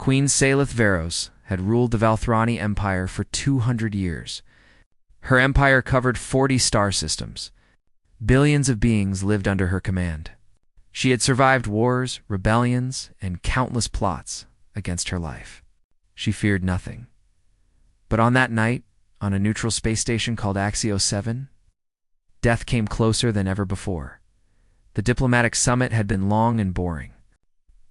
Queen Salith Veros had ruled the Valthrani Empire for 200 years. Her empire covered 40 star systems. Billions of beings lived under her command. She had survived wars, rebellions, and countless plots against her life. She feared nothing. But on that night, on a neutral space station called Axio 7, death came closer than ever before. The diplomatic summit had been long and boring.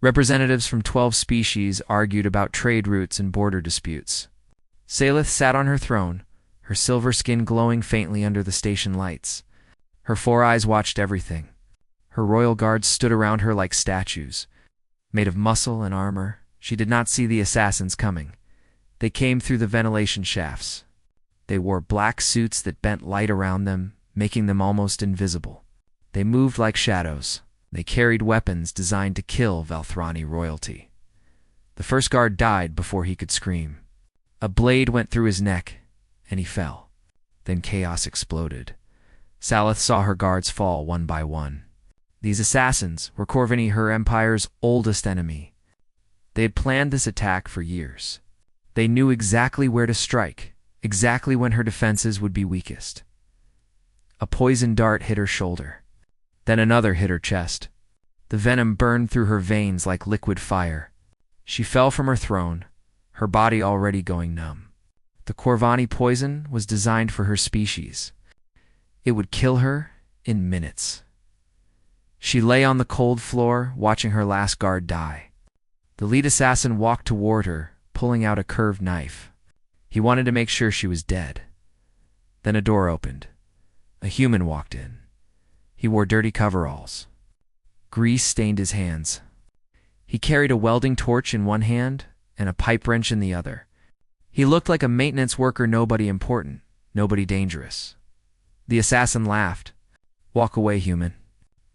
Representatives from 12 species argued about trade routes and border disputes. Salith sat on her throne, her silver skin glowing faintly under the station lights. Her 4 eyes watched everything. Her royal guards stood around her like statues. Made of muscle and armor, she did not see the assassins coming. They came through the ventilation shafts. They wore black suits that bent light around them, making them almost invisible. They moved like shadows. They carried weapons designed to kill Valthrani royalty. The first guard died before he could scream. A blade went through his neck, and he fell. Then chaos exploded. Salith saw her guards fall one by one. These assassins were Corvini, her empire's oldest enemy. They had planned this attack for years. They knew exactly where to strike, exactly when her defenses would be weakest. A poison dart hit her shoulder. Then another hit her chest. The venom burned through her veins like liquid fire. She fell from her throne, her body already going numb. The Corvani poison was designed for her species. It would kill her in minutes. She lay on the cold floor, watching her last guard die. The lead assassin walked toward her, pulling out a curved knife. He wanted to make sure she was dead. Then a door opened. A human walked in. He wore dirty coveralls. Grease stained his hands. He carried a welding torch in one hand and a pipe wrench in the other. He looked like a maintenance worker, nobody important, nobody dangerous. The assassin laughed. "Walk away, human.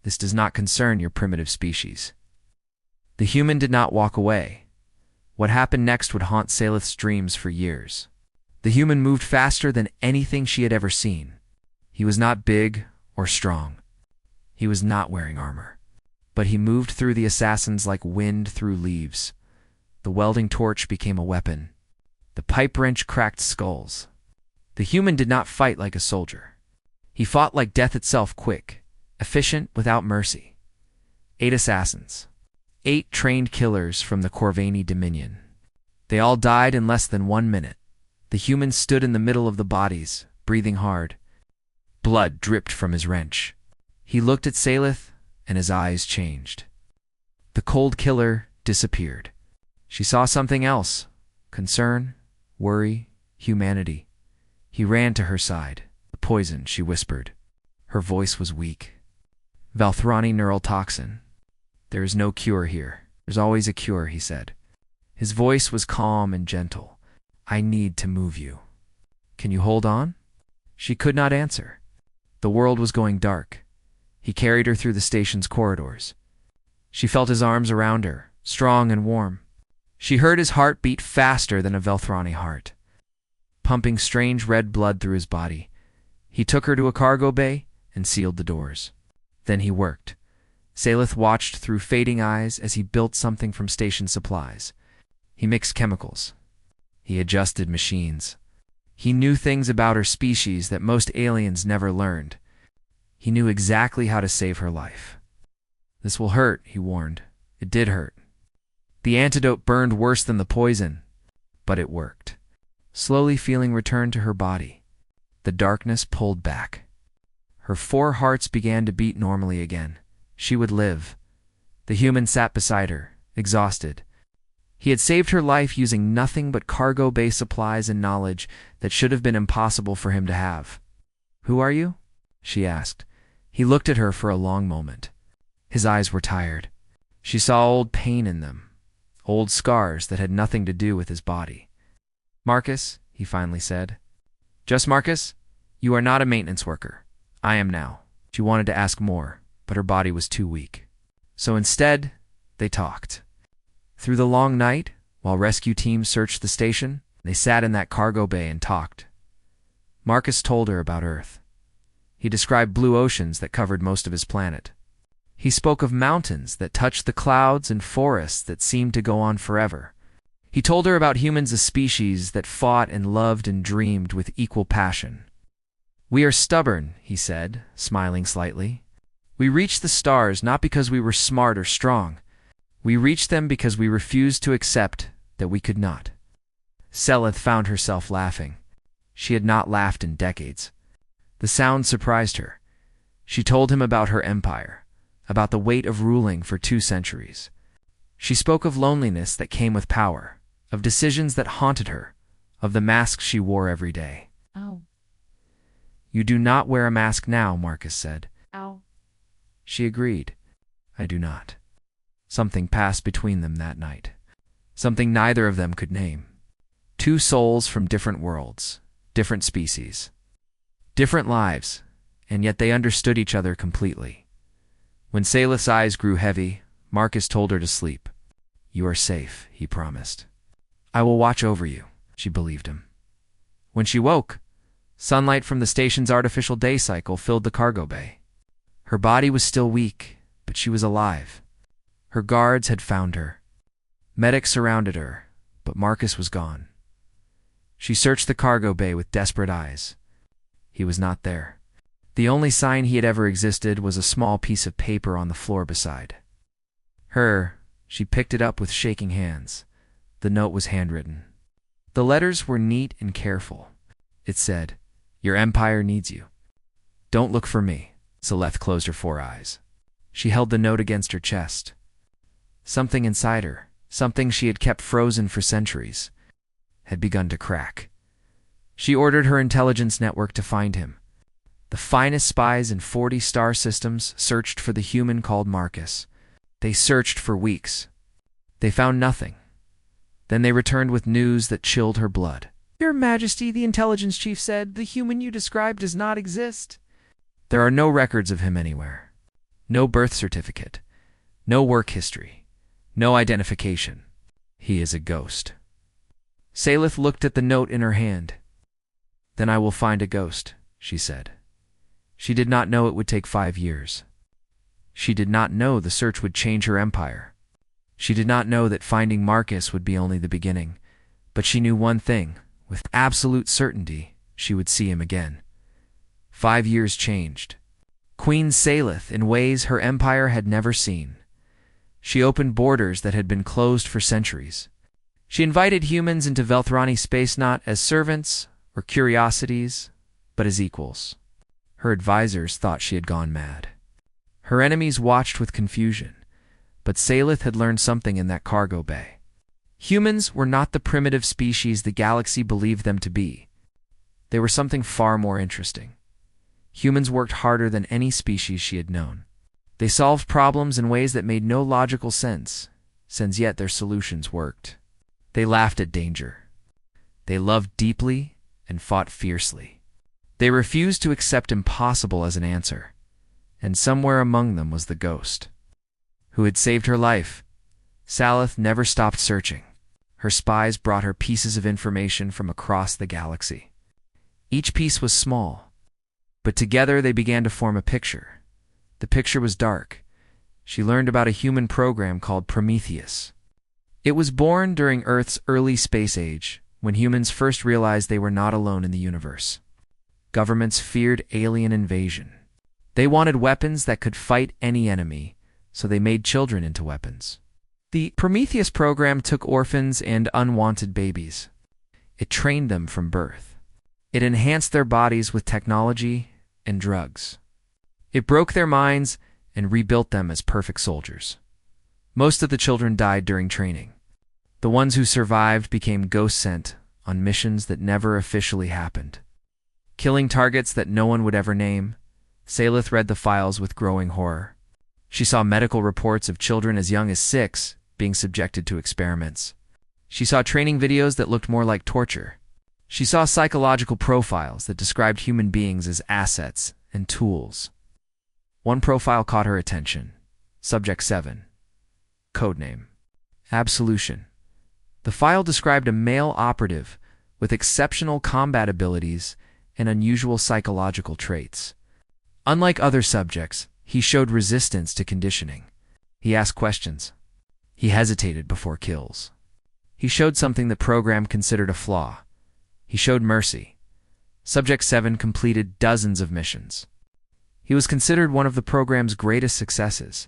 This does not concern your primitive species." The human did not walk away. What happened next would haunt Salith's dreams for years. The human moved faster than anything she had ever seen. He was not big or strong. He was not wearing armor. But he moved through the assassins like wind through leaves. The welding torch became a weapon. The pipe wrench cracked skulls. The human did not fight like a soldier. He fought like death itself, quick, efficient, without mercy. 8 assassins. 8 trained killers from the Corvani Dominion. They all died in less than 1 minute. The human stood in the middle of the bodies, breathing hard. Blood dripped from his wrench. He looked at Salith, and his eyes changed. The cold killer disappeared. She saw something else. Concern, worry, humanity. He ran to her side. "The poison," she whispered. Her voice was weak. "Valthrani neural toxin. There is no cure here. There's always a cure," he said. His voice was calm and gentle. "I need to move you. Can you hold on?" She could not answer. The world was going dark. He carried her through the station's corridors. She felt his arms around her, strong and warm. She heard his heart beat faster than a Valthrani heart, pumping strange red blood through his body. He took her to a cargo bay and sealed the doors. Then he worked. Salith watched through fading eyes as he built something from station supplies. He mixed chemicals. He adjusted machines. He knew things about her species that most aliens never learned. He knew exactly how to save her life. "This will hurt," he warned. It did hurt. The antidote burned worse than the poison, but it worked. Slowly, feeling returned to her body. The darkness pulled back. Her 4 hearts began to beat normally again. She would live. The human sat beside her, exhausted. He had saved her life using nothing but cargo-bay supplies and knowledge that should have been impossible for him to have. "Who are you?" she asked. He looked at her for a long moment. His eyes were tired. She saw old pain in them, old scars that had nothing to do with his body. "Marcus," he finally said. "Just Marcus? You are not a maintenance worker. I am now." She wanted to ask more, but her body was too weak. So instead, they talked. Through the long night, while rescue teams searched the station, they sat in that cargo bay and talked. Marcus told her about Earth. He described blue oceans that covered most of his planet. He spoke of mountains that touched the clouds and forests that seemed to go on forever. He told her about humans, a species that fought and loved and dreamed with equal passion. "We are stubborn," he said, smiling slightly. "We reached the stars not because we were smart or strong. We reached them because we refused to accept that we could not." Seleth found herself laughing. She had not laughed in decades. The sound surprised her. She told him about her empire, about the weight of ruling for 2 centuries. She spoke of loneliness that came with power, of decisions that haunted her, of the masks she wore every day. Ow. "You do not wear a mask now," Marcus said. Ow. She agreed. "I do not." Something passed between them that night. Something neither of them could name. 2 souls from different worlds, different species, different lives, and yet they understood each other completely. When Seleth's eyes grew heavy, Marcus told her to sleep. "You are safe," he promised. "I will watch over you," she believed him. When she woke, sunlight from the station's artificial day cycle filled the cargo bay. Her body was still weak, but she was alive. Her guards had found her. Medics surrounded her, but Marcus was gone. She searched the cargo bay with desperate eyes. He was not there. The only sign he had ever existed was a small piece of paper on the floor beside her. She picked it up with shaking hands. The note was handwritten. The letters were neat and careful. It said, "Your empire needs you. Don't look for me." Seleth closed her 4 eyes. She held the note against her chest. Something inside her, something she had kept frozen for centuries, had begun to crack. She ordered her intelligence network to find him. The finest spies in 40 star systems searched for the human called Marcus. They searched for weeks. They found nothing. Then they returned with news that chilled her blood. "Your Majesty," the intelligence chief said, "the human you described does not exist." There are no records of him anywhere. No birth certificate. No work history. No identification. He is a ghost. Seleth looked at the note in her hand. "Then I will find a ghost," she said. She did not know it would take 5 years. She did not know the search would change her empire. She did not know that finding Marcus would be only the beginning, but she knew one thing, with absolute certainty, she would see him again. 5 years changed Queen Seleth in ways her empire had never seen. She opened borders that had been closed for centuries. She invited humans into Velthrani space not as servants or curiosities, but as equals. Her advisors thought she had gone mad. Her enemies watched with confusion, but Seleth had learned something in that cargo bay. Humans were not the primitive species the galaxy believed them to be. They were something far more interesting. Humans worked harder than any species she had known. They solved problems in ways that made no logical sense, since yet their solutions worked. They laughed at danger. They loved deeply and fought fiercely. They refused to accept impossible as an answer, and somewhere among them was the ghost who had saved her life. Seleth never stopped searching. Her spies brought her pieces of information from across the galaxy. Each piece was small, but together they began to form a picture. The picture was dark. She learned about a human program called Prometheus. It was born during Earth's early space age, when humans first realized they were not alone in the universe. Governments feared alien invasion. They wanted weapons that could fight any enemy, so they made children into weapons. The Prometheus program took orphans and unwanted babies. It trained them from birth. It enhanced their bodies with technology and drugs. It broke their minds and rebuilt them as perfect soldiers. Most of the children died during training. The ones who survived became ghost-sent on missions that never officially happened. Killing targets that no one would ever name, Seleth read the files with growing horror. She saw medical reports of children as young as 6 being subjected to experiments. She saw training videos that looked more like torture. She saw psychological profiles that described human beings as assets and tools. One profile caught her attention. Subject 7. Codename: Absolution. The file described a male operative with exceptional combat abilities and unusual psychological traits. Unlike other subjects, he showed resistance to conditioning. He asked questions. He hesitated before kills. He showed something the program considered a flaw. He showed mercy. Subject 7 completed dozens of missions. He was considered one of the program's greatest successes.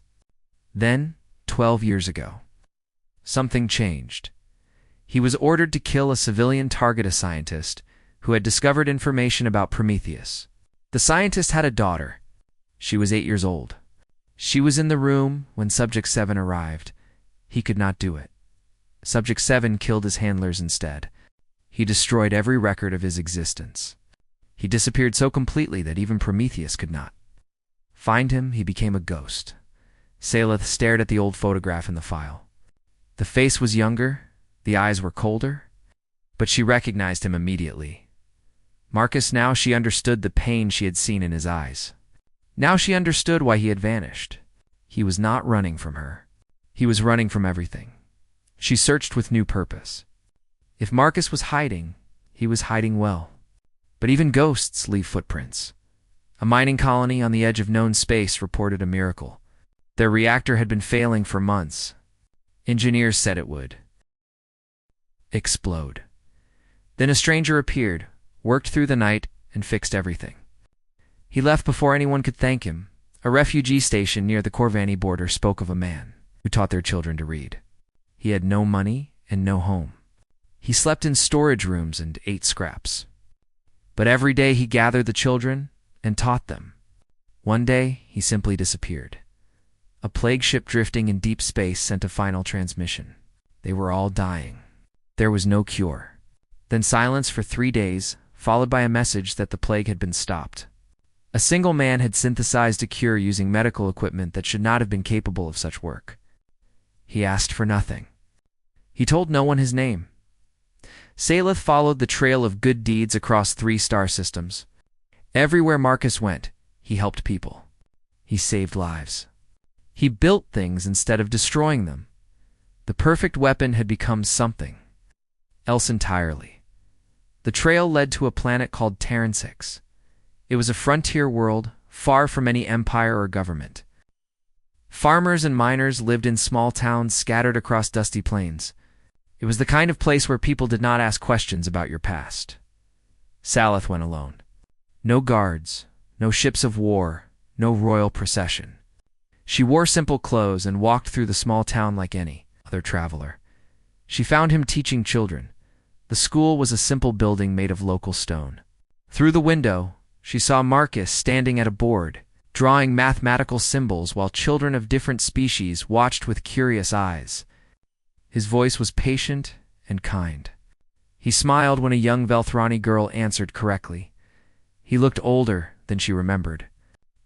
Then, 12 years ago, something changed. He was ordered to kill a civilian target scientist who had discovered information about Prometheus. The scientist had a daughter. She was 8 years old. She was in the room when Subject 7 arrived. He could not do it. Subject 7 killed his handlers instead. He destroyed every record of his existence. He disappeared so completely that even Prometheus could not find him. He became a ghost. Saleth stared at the old photograph in the file. The face was younger, the eyes were colder, but she recognized him immediately. Marcus, now she understood the pain she had seen in his eyes. Now she understood why he had vanished. He was not running from her. He was running from everything. She searched with new purpose. If Marcus was hiding, he was hiding well. But even ghosts leave footprints. A mining colony on the edge of known space reported a miracle. Their reactor had been failing for months. Engineers said it would explode. Then a stranger appeared, worked through the night, and fixed everything. He left before anyone could thank him. A refugee station near the Corvani border spoke of a man who taught their children to read. He had no money and no home. He slept in storage rooms and ate scraps. But every day he gathered the children and taught them. One day, he simply disappeared. A plague ship drifting in deep space sent a final transmission. They were all dying. There was no cure. Then silence for 3 days, followed by a message that the plague had been stopped. A single man had synthesized a cure using medical equipment that should not have been capable of such work. He asked for nothing. He told no one his name. Saleth followed the trail of good deeds across 3 star systems. Everywhere Marcus went, he helped people. He saved lives. He built things instead of destroying them. The perfect weapon had become something else entirely. The trail led to a planet called Terran 6. It was a frontier world, far from any empire or government. Farmers and miners lived in small towns scattered across dusty plains. It was the kind of place where people did not ask questions about your past. Saleth went alone. No guards, no ships of war, no royal procession. She wore simple clothes and walked through the small town like any other traveler. She found him teaching children. The school was a simple building made of local stone. Through the window, she saw Marcus standing at a board, drawing mathematical symbols while children of different species watched with curious eyes. His voice was patient and kind. He smiled when a young Velthrani girl answered correctly. He looked older than she remembered.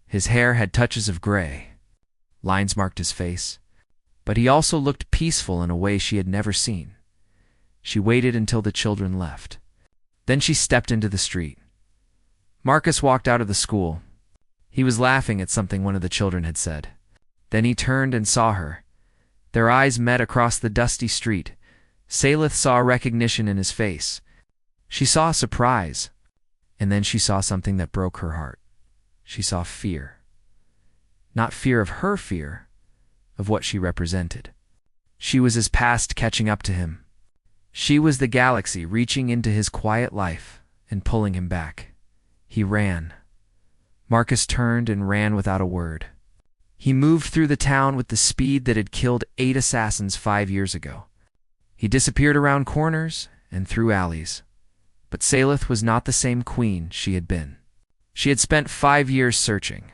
His hair had touches of gray. Lines marked his face. But he also looked peaceful in a way she had never seen. She waited until the children left. Then she stepped into the street. Marcus walked out of the school. He was laughing at something one of the children had said. Then he turned and saw her. Their eyes met across the dusty street. Saleth saw recognition in his face. She saw surprise. And then she saw something that broke her heart. She saw fear. Not fear of her fear, of what she represented. She was his past catching up to him. She was the galaxy reaching into his quiet life and pulling him back. He ran. Marcus turned and ran without a word. He moved through the town with the speed that had killed 8 assassins 5 years ago. He disappeared around corners and through alleys. But Saleth was not the same queen she had been. She had spent 5 years searching.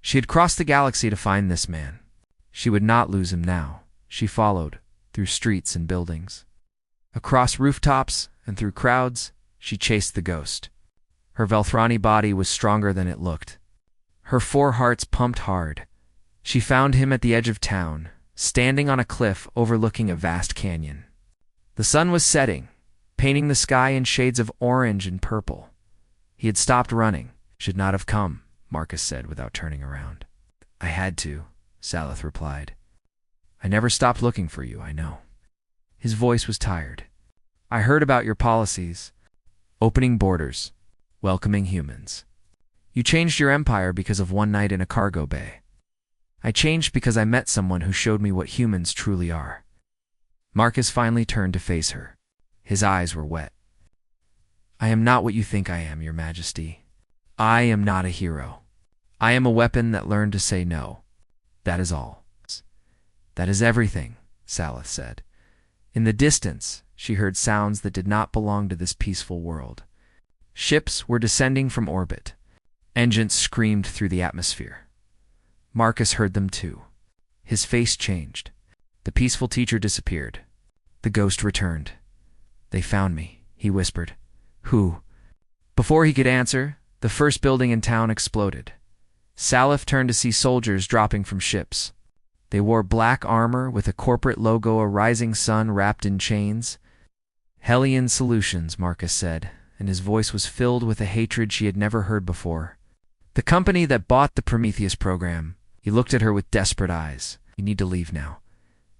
She had crossed the galaxy to find this man. She would not lose him now. She followed, through streets and buildings. Across rooftops and through crowds, she chased the ghost. Her Velthrani body was stronger than it looked. Her 4 hearts pumped hard. She found him at the edge of town, standing on a cliff overlooking a vast canyon. The sun was setting, painting the sky in shades of orange and purple. He had stopped running. Should not have come, Marcus said without turning around. I had to, Saleth replied. I never stopped looking for you, I know. His voice was tired. I heard about your policies. Opening borders. Welcoming humans. You changed your empire because of one night in a cargo bay. I changed because I met someone who showed me what humans truly are. Marcus finally turned to face her. His eyes were wet. I am not what you think I am, Your Majesty. I am not a hero. I am a weapon that learned to say no. That is all. That is everything, Salith said. In the distance, she heard sounds that did not belong to this peaceful world. Ships were descending from orbit. Engines screamed through the atmosphere. Marcus heard them too. His face changed. The peaceful teacher disappeared. The ghost returned. They found me, he whispered. Who? Before he could answer, the first building in town exploded. Salith turned to see soldiers dropping from ships. They wore black armor with a corporate logo, a rising sun wrapped in chains. Hellion Solutions, Marcus said, and his voice was filled with a hatred she had never heard before. The company that bought the Prometheus program. He looked at her with desperate eyes. You need to leave now.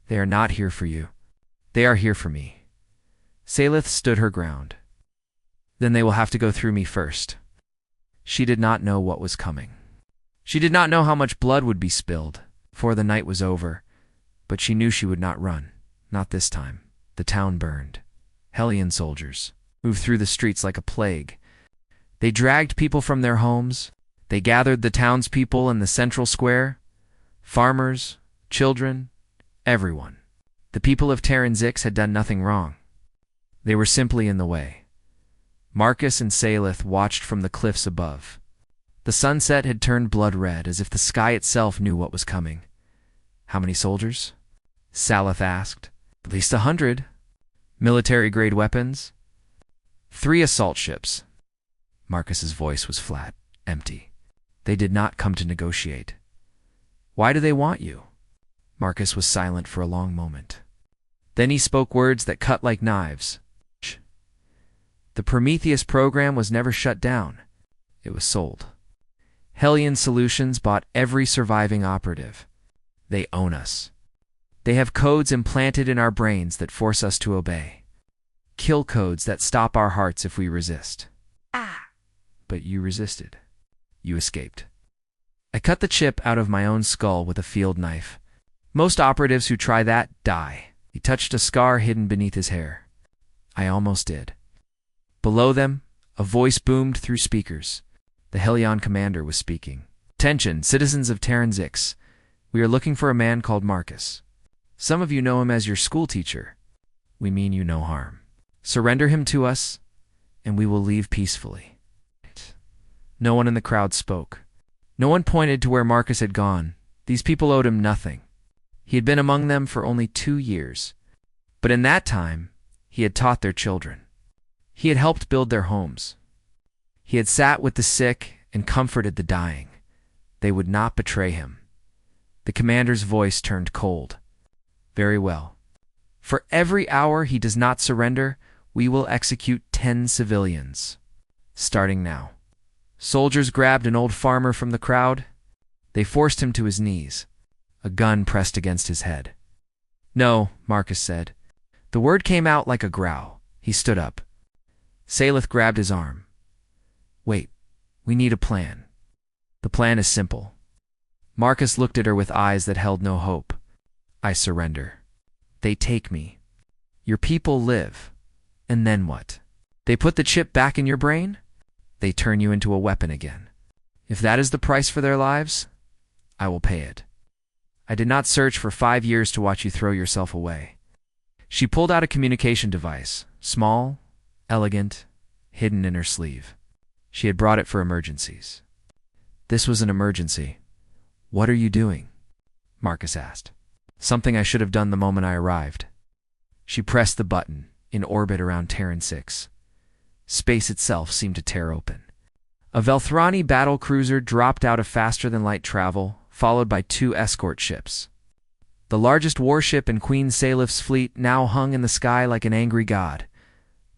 They are not here for you. They are here for me. Salith stood her ground. Then they will have to go through me first. She did not know what was coming. She did not know how much blood would be spilled before the night was over, but she knew she would not run. Not this time. The town burned. Hellion soldiers moved through the streets like a plague. They dragged people from their homes. They gathered the townspeople in the central square. Farmers, children, everyone. The people of Terran Zix had done nothing wrong. They were simply in the way. Marcus and Salith watched from the cliffs above. The sunset had turned blood red, as if the sky itself knew what was coming. How many soldiers? Salith asked. At least 100. Military-grade weapons? 3 assault ships. Marcus's voice was flat, empty. They did not come to negotiate. Why do they want you? Marcus was silent for a long moment. Then he spoke words that cut like knives. The Prometheus program was never shut down. It was sold. Hellion Solutions bought every surviving operative. They own us. They have codes implanted in our brains that force us to obey. Kill codes that stop our hearts if we resist. But you resisted. You escaped. I cut the chip out of my own skull with a field knife. Most operatives who try that die. He touched a scar hidden beneath his hair. I almost did. Below them, a voice boomed through speakers. The Hellion commander was speaking. Attention, citizens of Terran Zix. We are looking for a man called Marcus. Some of you know him as your school teacher. We mean you no harm. Surrender him to us, and we will leave peacefully. No one in the crowd spoke. No one pointed to where Marcus had gone. These people owed him nothing. He had been among them for only 2 years. But in that time, he had taught their children. He had helped build their homes. He had sat with the sick and comforted the dying. They would not betray him. The commander's voice turned cold. Very well. For every hour he does not surrender, we will execute 10 civilians. Starting now. Soldiers grabbed an old farmer from the crowd. They forced him to his knees. A gun pressed against his head. No, Marcus said. The word came out like a growl. He stood up. Salith grabbed his arm. Wait, we need a plan. The plan is simple. Marcus looked at her with eyes that held no hope. I surrender. They take me. Your people live. And then what? They put the chip back in your brain? They turn you into a weapon again. If that is the price for their lives, I will pay it. I did not search for 5 years to watch you throw yourself away. She pulled out a communication device, small, elegant, hidden in her sleeve. She had brought it for emergencies. This was an emergency. What are you doing? Marcus asked. Something I should have done the moment I arrived. She pressed the button, in orbit around Terran 6. Space itself seemed to tear open. A Velthrani battle cruiser dropped out of faster-than-light travel, followed by 2 escort ships. The largest warship in Queen Salith's fleet now hung in the sky like an angry god.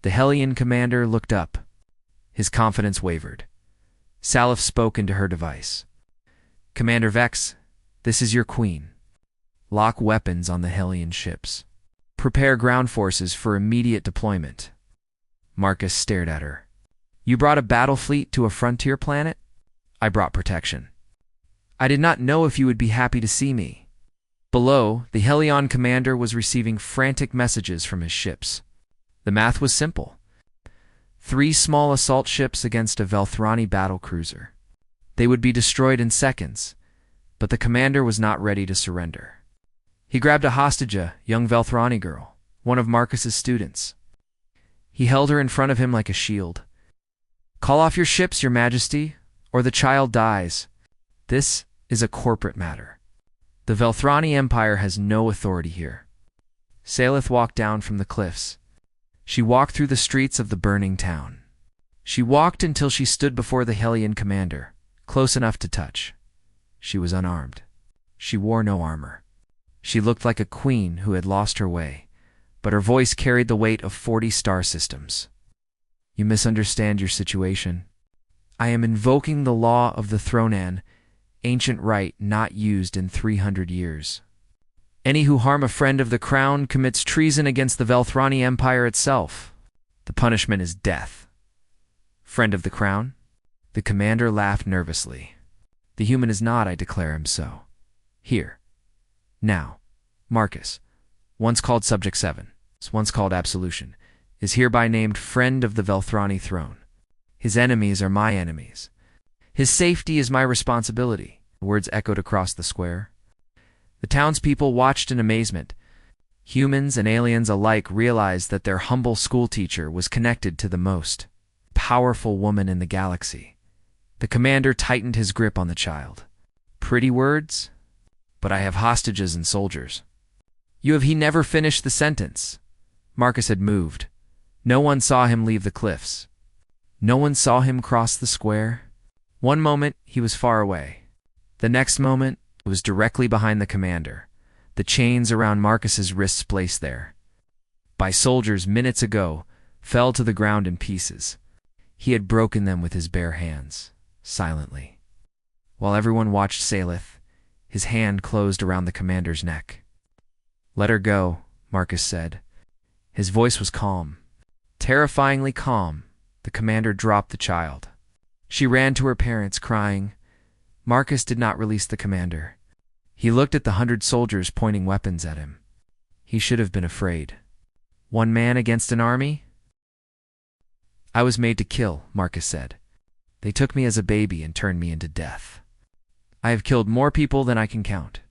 The Hellion commander looked up. His confidence wavered. Salith spoke into her device. Commander Vex, this is your queen. Lock weapons on the Hellion ships. Prepare ground forces for immediate deployment. Marcus stared at her. You brought a battle fleet to a frontier planet? I brought protection. I did not know if you would be happy to see me. Below, the Helion commander was receiving frantic messages from his ships. The math was simple. 3 small assault ships against a Velthrani battlecruiser. They would be destroyed in seconds, but the commander was not ready to surrender. He grabbed a hostage, a young Velthrani girl, one of Marcus's students. He held her in front of him like a shield. "Call off your ships, your majesty, or the child dies. This is a corporate matter. The Velthrani Empire has no authority here." Salith walked down from the cliffs. She walked through the streets of the burning town. She walked until she stood before the Helion commander, close enough to touch. She was unarmed. She wore no armor. She looked like a queen who had lost her way, but her voice carried the weight of 40 star systems. "You misunderstand your situation. I am invoking the law of the Thronan, ancient right not used in 300 years. Any who harm a friend of the crown commits treason against the Velthrani Empire itself. The punishment is death." "Friend of the crown?" The commander laughed nervously. "The human is not, I declare him so. Here. Now, Marcus, once called Subject 7, once called Absolution, is hereby named Friend of the Velthrani throne. His enemies are my enemies. His safety is my responsibility." The words echoed across the square. The townspeople watched in amazement. Humans and aliens alike realized that their humble schoolteacher was connected to the most powerful woman in the galaxy. The commander tightened his grip on the child. "Pretty words? But I have hostages and soldiers." He never finished the sentence. Marcus had moved. No one saw him leave the cliffs. No one saw him cross the square. One moment, he was far away. The next moment, it was directly behind the commander, the chains around Marcus's wrists placed there. By soldiers minutes ago, fell to the ground in pieces. He had broken them with his bare hands, silently. While everyone watched Salith, his hand closed around the commander's neck. "Let her go," Marcus said. His voice was calm, terrifyingly calm. The commander dropped the child. She ran to her parents, crying. Marcus did not release the commander. He looked at the 100 soldiers pointing weapons at him. He should have been afraid. 1 man against an army? "I was made to kill," Marcus said. "They took me as a baby and turned me into death. I have killed more people than I can count.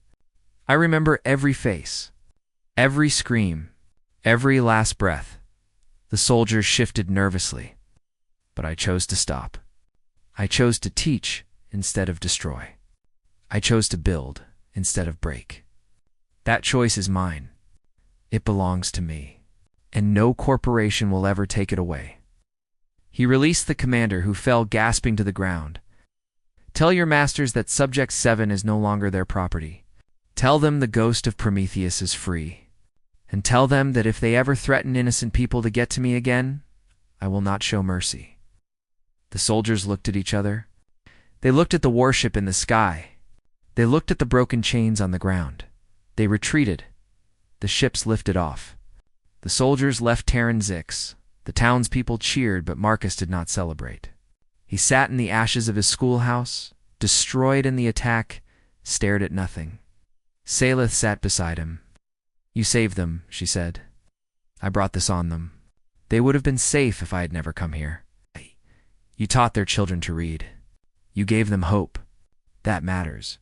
I remember every face, every scream, every last breath." The soldiers shifted nervously. "But I chose to stop. I chose to teach instead of destroy. I chose to build instead of break. That choice is mine. It belongs to me, and no corporation will ever take it away." He released the commander, who fell gasping to the ground. "Tell your masters that Subject 7 is no longer their property. Tell them the ghost of Prometheus is free. And tell them that if they ever threaten innocent people to get to me again, I will not show mercy." The soldiers looked at each other. They looked at the warship in the sky. They looked at the broken chains on the ground. They retreated. The ships lifted off. The soldiers left Terran Zix. The townspeople cheered, but Marcus did not celebrate. He sat in the ashes of his schoolhouse, destroyed in the attack, stared at nothing. Salith sat beside him. "You saved them," she said. "I brought this on them. They would have been safe if I had never come here. You taught their children to read. You gave them hope. That matters."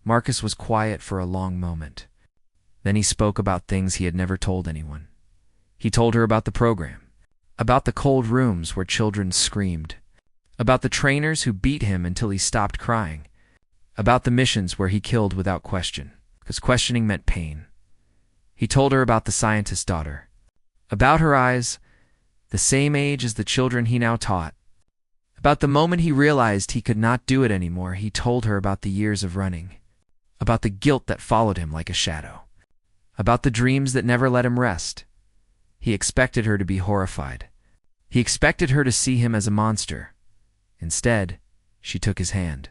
Marcus was quiet for a long moment. Then he spoke about things he had never told anyone. He told her about the program, about the cold rooms where children screamed, about the trainers who beat him until he stopped crying, about the missions where he killed without question, because questioning meant pain. He told her about the scientist's daughter, about her eyes, the same age as the children he now taught. About the moment he realized he could not do it anymore, he told her about the years of running, about the guilt that followed him like a shadow, about the dreams that never let him rest. He expected her to be horrified. He expected her to see him as a monster. Instead, she took his hand.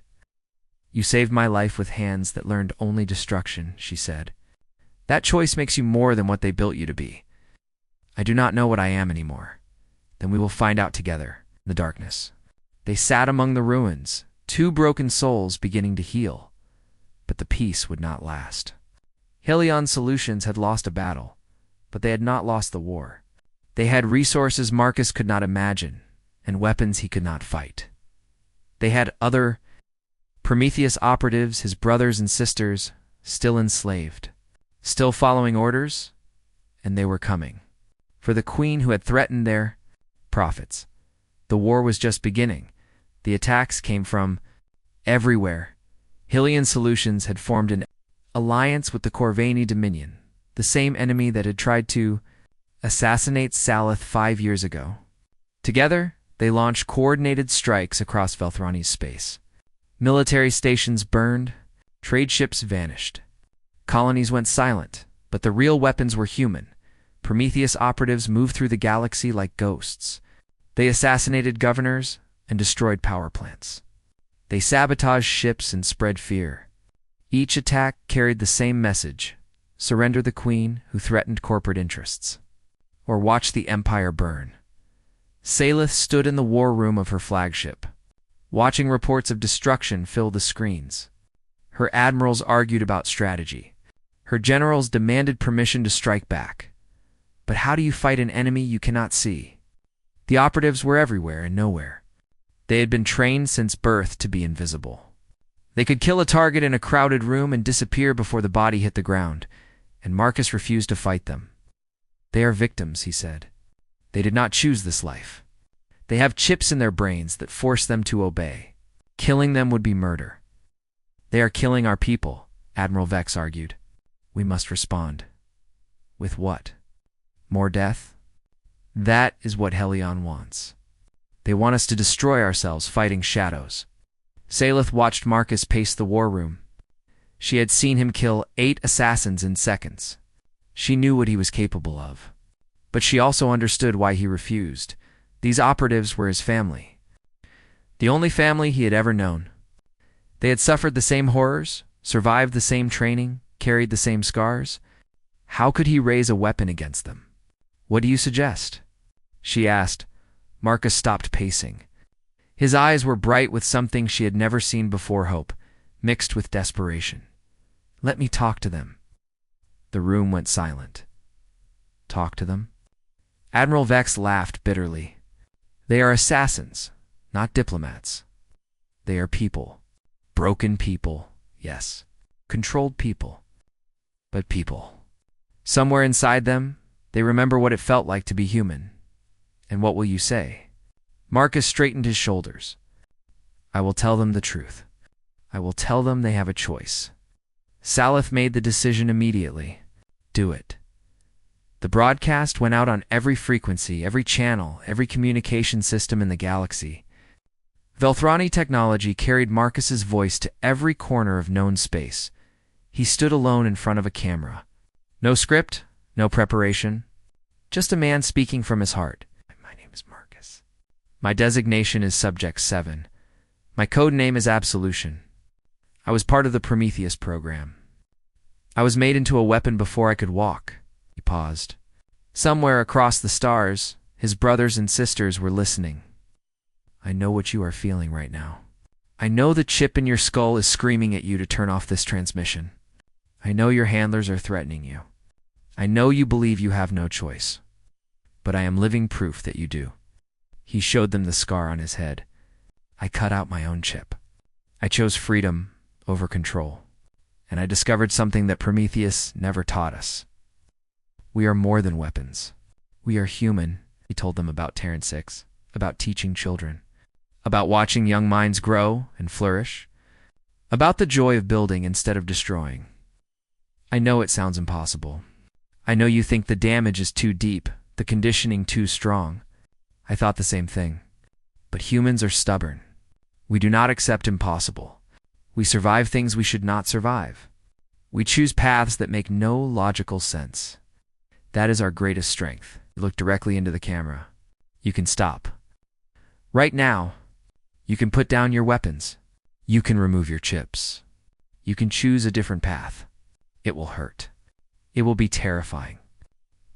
"You saved my life with hands that learned only destruction," she said. "That choice makes you more than what they built you to be. I do not know what I am anymore. Then we will find out together, in the darkness." They sat among the ruins, 2 broken souls beginning to heal. But the peace would not last. Helion Solutions had lost a battle, but they had not lost the war. They had resources Marcus could not imagine, and weapons he could not fight. They had other Prometheus operatives, his brothers and sisters, still enslaved, still following orders, and they were coming. For the queen who had threatened their profits. The war was just beginning. The attacks came from everywhere. Helion Solutions had formed an alliance with the Corvani Dominion, the same enemy that had tried to assassinate Salith 5 years ago. Together, they launched coordinated strikes across Velthrani's space. Military stations burned, trade ships vanished. Colonies went silent, but the real weapons were human. Prometheus operatives moved through the galaxy like ghosts. They assassinated governors and destroyed power plants. They sabotaged ships and spread fear. Each attack carried the same message: surrender the queen who threatened corporate interests, or watch the empire burn. Salith stood in the war room of her flagship, watching reports of destruction fill the screens. Her admirals argued about strategy. Her generals demanded permission to strike back. But how do you fight an enemy you cannot see? The operatives were everywhere and nowhere. They had been trained since birth to be invisible. They could kill a target in a crowded room and disappear before the body hit the ground, and Marcus refused to fight them. They are victims, he said. They did not choose this life. They have chips in their brains that force them to obey. Killing them would be murder. They are killing our people, Admiral Vex argued. We must respond. With what? More death? That is what Helion wants. They want us to destroy ourselves fighting shadows. Salith watched Marcus pace the war room. She had seen him kill 8 assassins in seconds. She knew what he was capable of. But she also understood why he refused. These operatives were his family. The only family he had ever known. They had suffered the same horrors, survived the same training, carried the same scars. How could he raise a weapon against them? What do you suggest? She asked. Marcus stopped pacing. His eyes were bright with something she had never seen before: hope, mixed with desperation. Let me talk to them. The room went silent. Talk to them? Admiral Vex laughed bitterly. They are assassins, not diplomats. They are people. Broken people, yes. Controlled people. But people. Somewhere inside them, they remember what it felt like to be human. And what will you say? Marcus straightened his shoulders. I will tell them the truth. I will tell them they have a choice. Salith made the decision immediately. Do it. The broadcast went out on every frequency, every channel, every communication system in the galaxy. Velthrani technology carried Marcus's voice to every corner of known space. He stood alone in front of a camera. No script, no preparation. Just a man speaking from his heart. My name is Marcus. My designation is Subject 7. My code name is Absolution. I was part of the Prometheus program. I was made into a weapon before I could walk. He paused. Somewhere across the stars, his brothers and sisters were listening. I know what you are feeling right now. I know the chip in your skull is screaming at you to turn off this transmission. I know your handlers are threatening you. I know you believe you have no choice. But I am living proof that you do. He showed them the scar on his head. I cut out my own chip. I chose freedom over control. And I discovered something that Prometheus never taught us. We are more than weapons. We are human. He told them about Terran 6, about teaching children, about watching young minds grow and flourish, about the joy of building instead of destroying. I know it sounds impossible. I know you think the damage is too deep, the conditioning too strong. I thought the same thing. But humans are stubborn. We do not accept impossible. We survive things we should not survive. We choose paths that make no logical sense. That is our greatest strength. Look directly into the camera. You can stop. Right now, you can put down your weapons. You can remove your chips. You can choose a different path. It will hurt. It will be terrifying.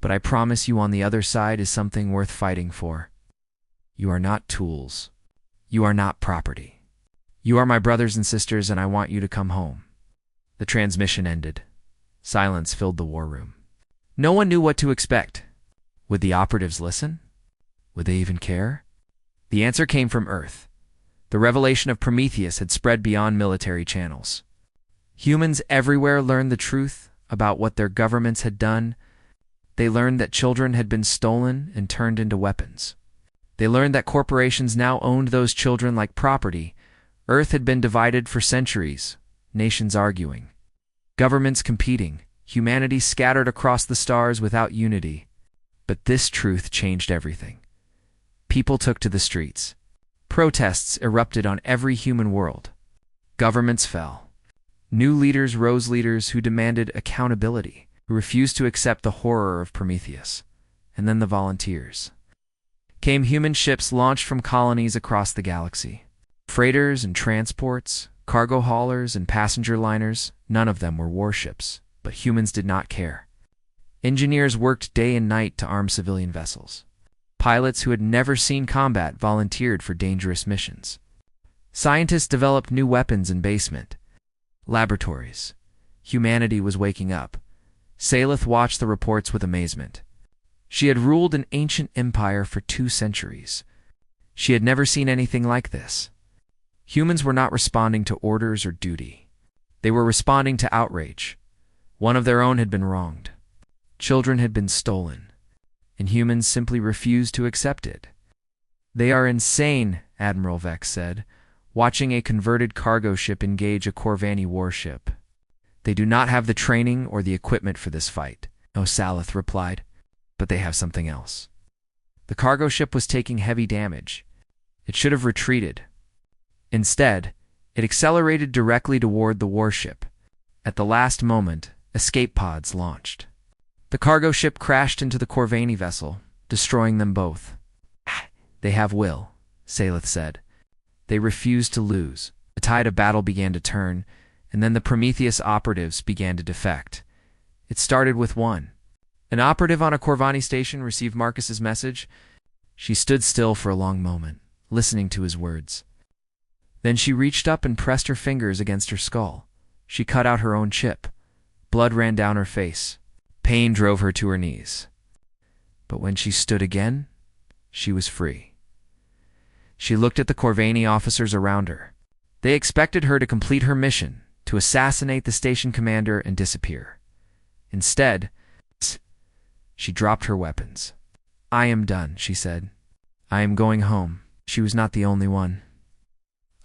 But I promise you on the other side is something worth fighting for. You are not tools. You are not property. You are my brothers and sisters, and I want you to come home. The transmission ended. Silence filled the war room. No one knew what to expect. Would the operatives listen? Would they even care? The answer came from Earth. The revelation of Prometheus had spread beyond military channels. Humans everywhere learned the truth about what their governments had done. They learned that children had been stolen and turned into weapons. They learned that corporations now owned those children like property. Earth had been divided for centuries, nations arguing, governments competing, humanity scattered across the stars without unity. But this truth changed everything. People took to the streets. Protests erupted on every human world. Governments fell. New leaders rose, leaders who demanded accountability, who refused to accept the horror of Prometheus. And then the volunteers. Came human ships launched from colonies across the galaxy. Freighters and transports, cargo haulers and passenger liners, none of them were warships, but humans did not care. Engineers worked day and night to arm civilian vessels. Pilots who had never seen combat volunteered for dangerous missions. Scientists developed new weapons in basement laboratories. Humanity was waking up. Salith watched the reports with amazement. She had ruled an ancient empire for 2 centuries. She had never seen anything like this. Humans were not responding to orders or duty. They were responding to outrage. One of their own had been wronged. Children had been stolen, and humans simply refused to accept it. "They are insane," Admiral Vex said, watching a converted cargo ship engage a Corvani warship. "They do not have the training or the equipment for this fight," Salith replied, "but they have something else." The cargo ship was taking heavy damage. It should have retreated. Instead, it accelerated directly toward the warship. At the last moment, escape pods launched. The cargo ship crashed into the Corvani vessel, destroying them both. "They have will," Salith said. "They refuse to lose." The tide of battle began to turn, and then the Prometheus operatives began to defect. It started with one. An operative on a Corvani station received Marcus's message. She stood still for a long moment, listening to his words. Then she reached up and pressed her fingers against her skull. She cut out her own chip. Blood ran down her face. Pain drove her to her knees. But when she stood again, she was free. She looked at the Corvani officers around her. They expected her to complete her mission, to assassinate the station commander and disappear. Instead, she dropped her weapons. "I am done," she said. "I am going home." She was not the only one.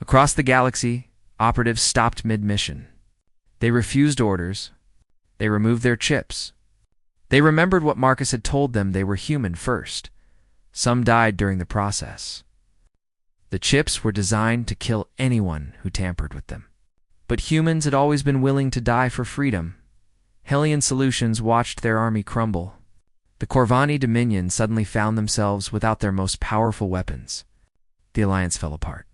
Across the galaxy, operatives stopped mid-mission. They refused orders. They removed their chips. They remembered what Marcus had told them: they were human first. Some died during the process. The chips were designed to kill anyone who tampered with them. But humans had always been willing to die for freedom. Hellion Solutions watched their army crumble. The Corvani Dominion suddenly found themselves without their most powerful weapons. The alliance fell apart.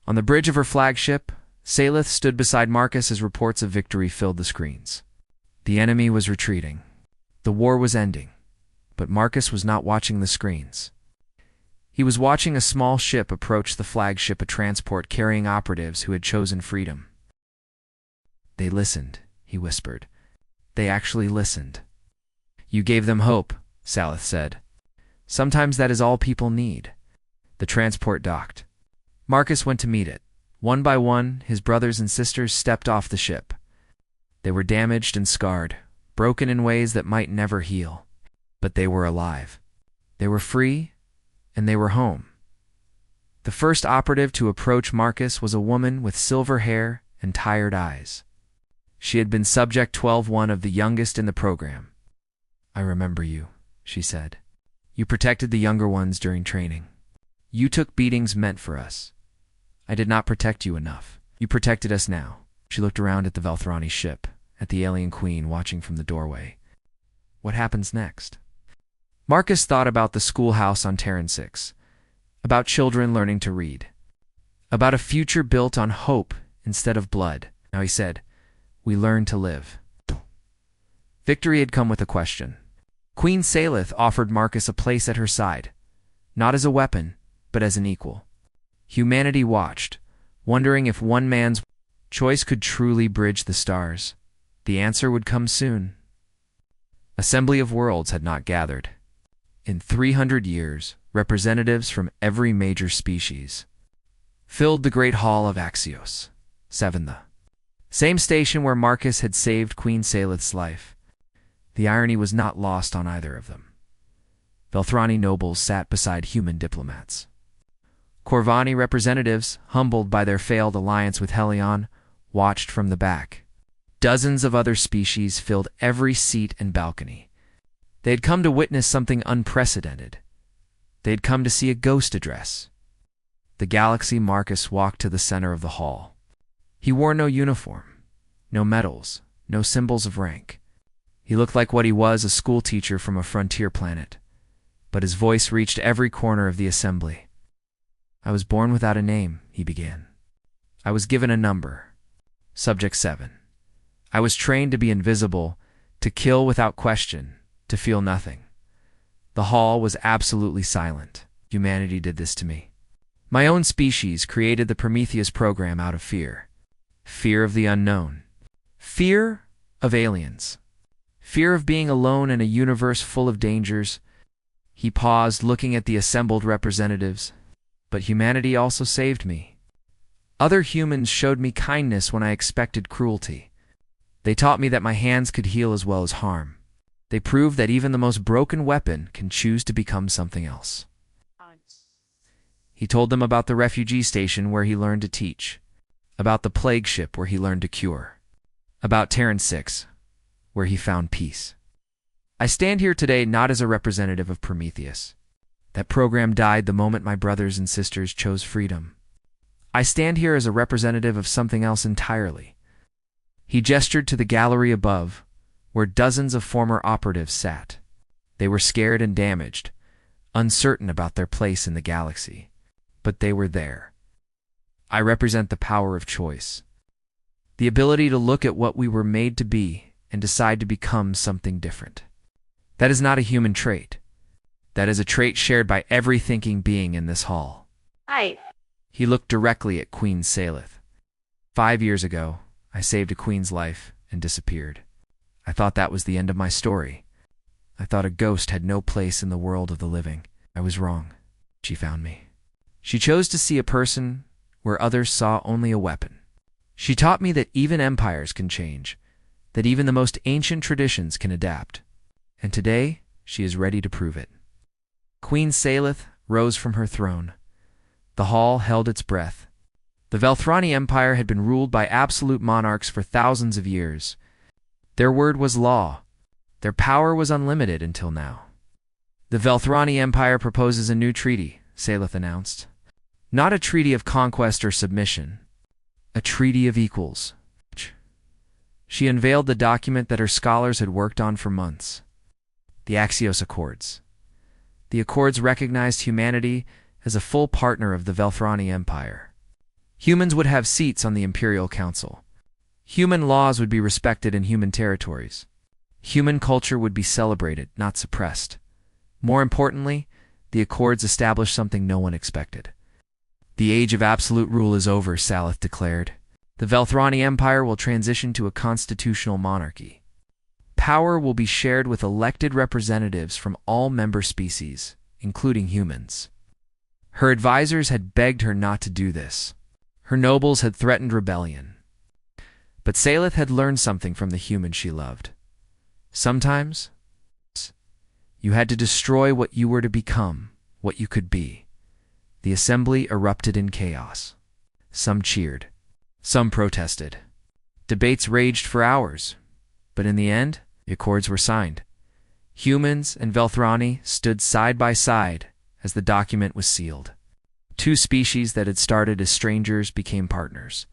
On the bridge of her flagship, Salith stood beside Marcus as reports of victory filled the screens. The enemy was retreating. The war was ending. But Marcus was not watching the screens. He was watching a small ship approach the flagship, a transport carrying operatives who had chosen freedom. "They listened," he whispered. "They actually listened." "You gave them hope," Salith said. "Sometimes that is all people need." The transport docked. Marcus went to meet it. One by one, his brothers and sisters stepped off the ship. They were damaged and scarred, broken in ways that might never heal. But they were alive. They were free, and they were home. The first operative to approach Marcus was a woman with silver hair and tired eyes. She had been Subject 12-1 of the youngest in the program. "I remember you," she said. "You protected the younger ones during training. You took beatings meant for us. I did not protect you enough. You protected us now." She looked around at the Valthrani ship, at the alien queen watching from the doorway. What happens next? Marcus thought about the schoolhouse on Terran 6, about children learning to read, about a future built on hope instead of blood. Now he said, "We learn to live." Victory had come with a question. Queen Salith offered Marcus a place at her side, not as a weapon, but as an equal. Humanity watched, wondering if one man's choice could truly bridge the stars. The answer would come soon. Assembly of Worlds had not gathered. In 300 years, representatives from every major species filled the great hall of Axios 7, the same station where Marcus had saved Queen Salith's life. The irony was not lost on either of them. Velthrani nobles sat beside human diplomats. Corvani representatives, humbled by their failed alliance with Helion, watched from the back. Dozens of other species filled every seat and balcony. They had come to witness something unprecedented. They had come to see a ghost address. The galaxy Marcus walked to the center of the hall. He wore no uniform, no medals, no symbols of rank. He looked like what he was, a schoolteacher from a frontier planet. But his voice reached every corner of the assembly. "I was born without a name," he began. "I was given a number. Subject 7. I was trained to be invisible, to kill without question, to feel nothing. The hall was absolutely silent. Humanity did this to me. My own species created the Prometheus program out of fear. Fear of the unknown. Fear of aliens. Fear of being alone in a universe full of dangers." He paused, looking at the assembled representatives. "But humanity also saved me. Other humans showed me kindness when I expected cruelty. They taught me that my hands could heal as well as harm. They proved that even the most broken weapon can choose to become something else." He told them about the refugee station where he learned to teach, about the plague ship where he learned to cure, about Terran 6, where he found peace. "I stand here today not as a representative of Prometheus. That program died the moment my brothers and sisters chose freedom. I stand here as a representative of something else entirely." He gestured to the gallery above, where dozens of former operatives sat. They were scared and damaged, uncertain about their place in the galaxy. But they were there. "I represent the power of choice. The ability to look at what we were made to be and decide to become something different. That is not a human trait. That is a trait shared by every thinking being in this hall." Hi. He looked directly at Queen Salith. 5 years ago, I saved a queen's life and disappeared. I thought that was the end of my story. I thought a ghost had no place in the world of the living. I was wrong. She found me. She chose to see a person where others saw only a weapon. She taught me that even empires can change, that even the most ancient traditions can adapt. And today, she is ready to prove it. Queen Salith rose from her throne. The hall held its breath. The Velthrani Empire had been ruled by absolute monarchs for thousands of years. Their word was law. Their power was unlimited until now. "The Velthrani Empire proposes a new treaty," Salith announced. "Not a treaty of conquest or submission. A treaty of equals." She unveiled the document that her scholars had worked on for months. The Axios Accords. The Accords recognized humanity as a full partner of the Velthrani Empire. Humans would have seats on the Imperial Council. Human laws would be respected in human territories. Human culture would be celebrated, not suppressed. More importantly, the Accords established something no one expected. "The age of absolute rule is over," Salith declared. "The Velthrani Empire will transition to a constitutional monarchy. Power will be shared with elected representatives from all member species, including humans." Her advisors had begged her not to do this. Her nobles had threatened rebellion. But Salith had learned something from the human she loved. Sometimes, you had to destroy what you were to become, what you could be. The assembly erupted in chaos. Some cheered. Some protested. Debates raged for hours. But in the end, the accords were signed. Humans and Velthrani stood side by side as the document was sealed. Two species that had started as strangers became partners.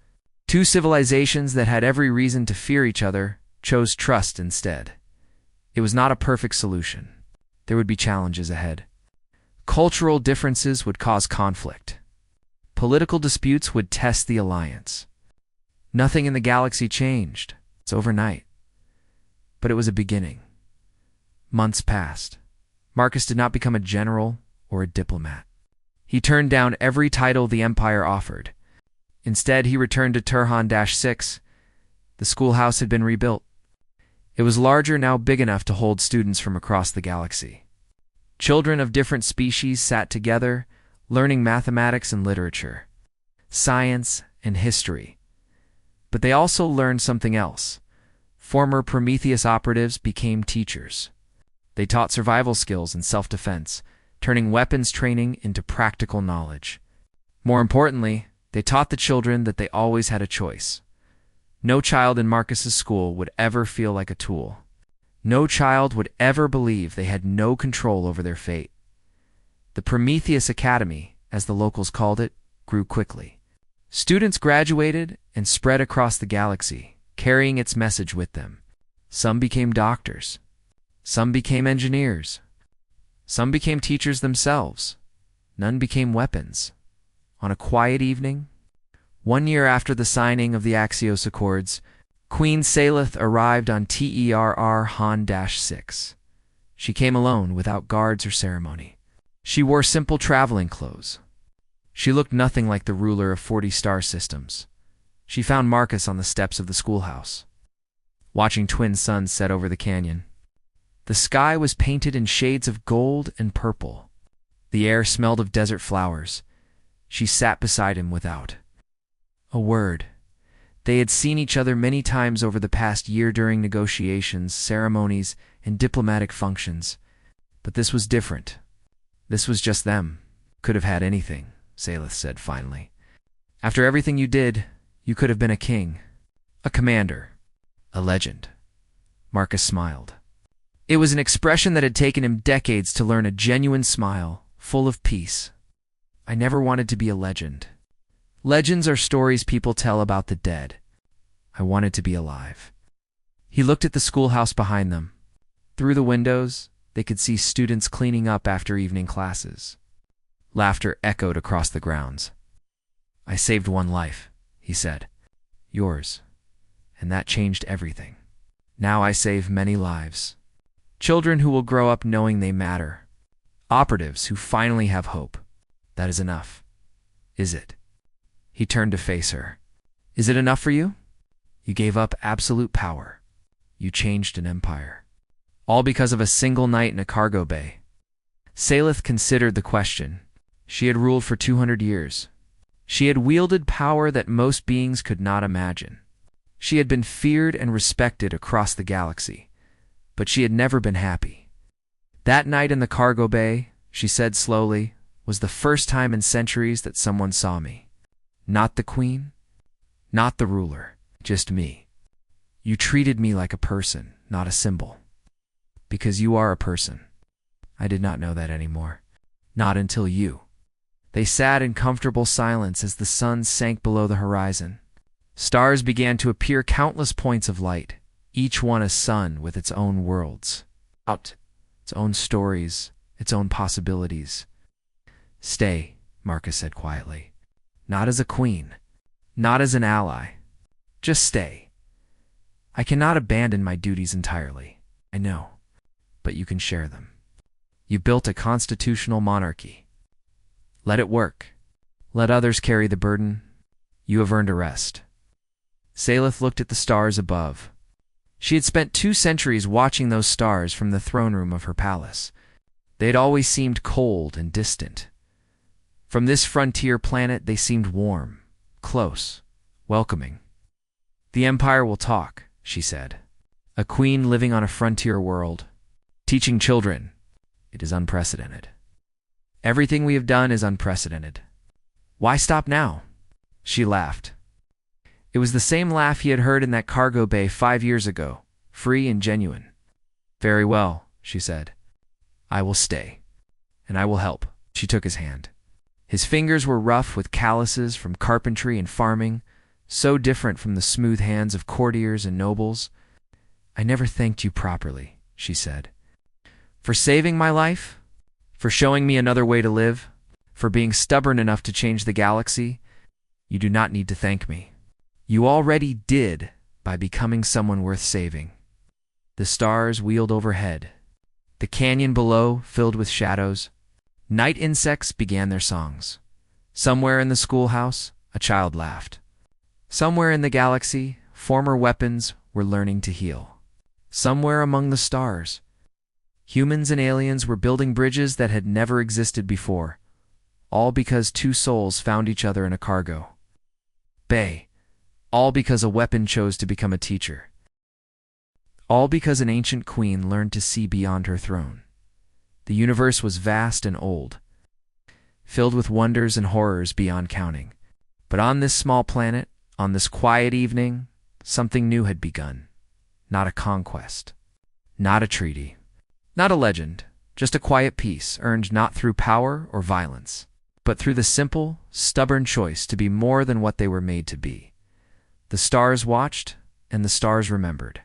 Two civilizations that had every reason to fear each other chose trust instead. It was not a perfect solution. There would be challenges ahead. Cultural differences would cause conflict. Political disputes would test the alliance. Nothing in the galaxy changed. It's overnight. But it was a beginning. Months passed. Marcus did not become a general or a diplomat. He turned down every title the Empire offered. Instead, he returned to Turhan-6. The schoolhouse had been rebuilt. It was larger, now big enough to hold students from across the galaxy. Children of different species sat together, learning mathematics and literature, science and history. But they also learned something else. Former Prometheus operatives became teachers. They taught survival skills and self-defense, turning weapons training into practical knowledge. More importantly, they taught the children that they always had a choice. No child in Marcus's school would ever feel like a tool. No child would ever believe they had no control over their fate. The Prometheus Academy, as the locals called it, grew quickly. Students graduated and spread across the galaxy, carrying its message with them. Some became doctors. Some became engineers. Some became teachers themselves. None became weapons. On a quiet evening, 1 year after the signing of the Axios Accords, Queen Salith arrived on TERR Han-6. She came alone, without guards or ceremony. She wore simple traveling clothes. She looked nothing like the ruler of 40 star systems. She found Marcus on the steps of the schoolhouse, watching twin suns set over the canyon. The sky was painted in shades of gold and purple. The air smelled of desert flowers. She sat beside him without a word. They had seen each other many times over the past year during negotiations, ceremonies, and diplomatic functions. But this was different. This was just them. Could have had anything, Salith said finally. After everything you did, you could have been a king, a commander, a legend. Marcus smiled. It was an expression that had taken him decades to learn, a genuine smile, full of peace. I never wanted to be a legend. Legends are stories people tell about the dead. I wanted to be alive. He looked at the schoolhouse behind them. Through the windows, they could see students cleaning up after evening classes. Laughter echoed across the grounds. I saved one life, he said. Yours. And that changed everything. Now I save many lives. Children who will grow up knowing they matter. Operatives who finally have hope. That is enough. Is it? He turned to face her. Is it enough for you? You gave up absolute power. You changed an empire. All because of a single night in a cargo bay. Salith considered the question. She had ruled for 200 years. She had wielded power that most beings could not imagine. She had been feared and respected across the galaxy. But she had never been happy. That night in the cargo bay, she said slowly, was the first time in centuries that someone saw me. Not the queen, not the ruler, just me. You treated me like a person, not a symbol. Because you are a person. I did not know that anymore. Not until you. They sat in comfortable silence as the sun sank below the horizon. Stars began to appear, countless points of light, each one a sun with its own worlds, its own stories, its own possibilities. Stay, Marcus said quietly. Not as a queen, not as an ally. Just stay. I cannot abandon my duties entirely, I know, but you can share them. You built a constitutional monarchy. Let it work. Let others carry the burden. You have earned a rest. Salith looked at the stars above. She had spent 2 centuries watching those stars from the throne room of her palace. They had always seemed cold and distant. From this frontier planet, they seemed warm, close, welcoming. The Empire will talk, she said. A queen living on a frontier world, teaching children. It is unprecedented. Everything we have done is unprecedented. Why stop now? She laughed. It was the same laugh he had heard in that cargo bay 5 years ago, free and genuine. Very well, she said. I will stay, and I will help. She took his hand. His fingers were rough with calluses from carpentry and farming, so different from the smooth hands of courtiers and nobles. I never thanked you properly, she said. For saving my life? For showing me another way to live? For being stubborn enough to change the galaxy? You do not need to thank me. You already did by becoming someone worth saving. The stars wheeled overhead. The canyon below filled with shadows. Night insects began their songs. Somewhere in the schoolhouse, a child laughed. Somewhere in the galaxy, former weapons were learning to heal. Somewhere among the stars, humans and aliens were building bridges that had never existed before, all because two souls found each other in a cargo bay, all because a weapon chose to become a teacher, all because an ancient queen learned to see beyond her throne. The universe was vast and old, filled with wonders and horrors beyond counting. But on this small planet, on this quiet evening, something new had begun. Not a conquest, not a treaty, not a legend, just a quiet peace earned not through power or violence, but through the simple, stubborn choice to be more than what they were made to be. The stars watched, and the stars remembered.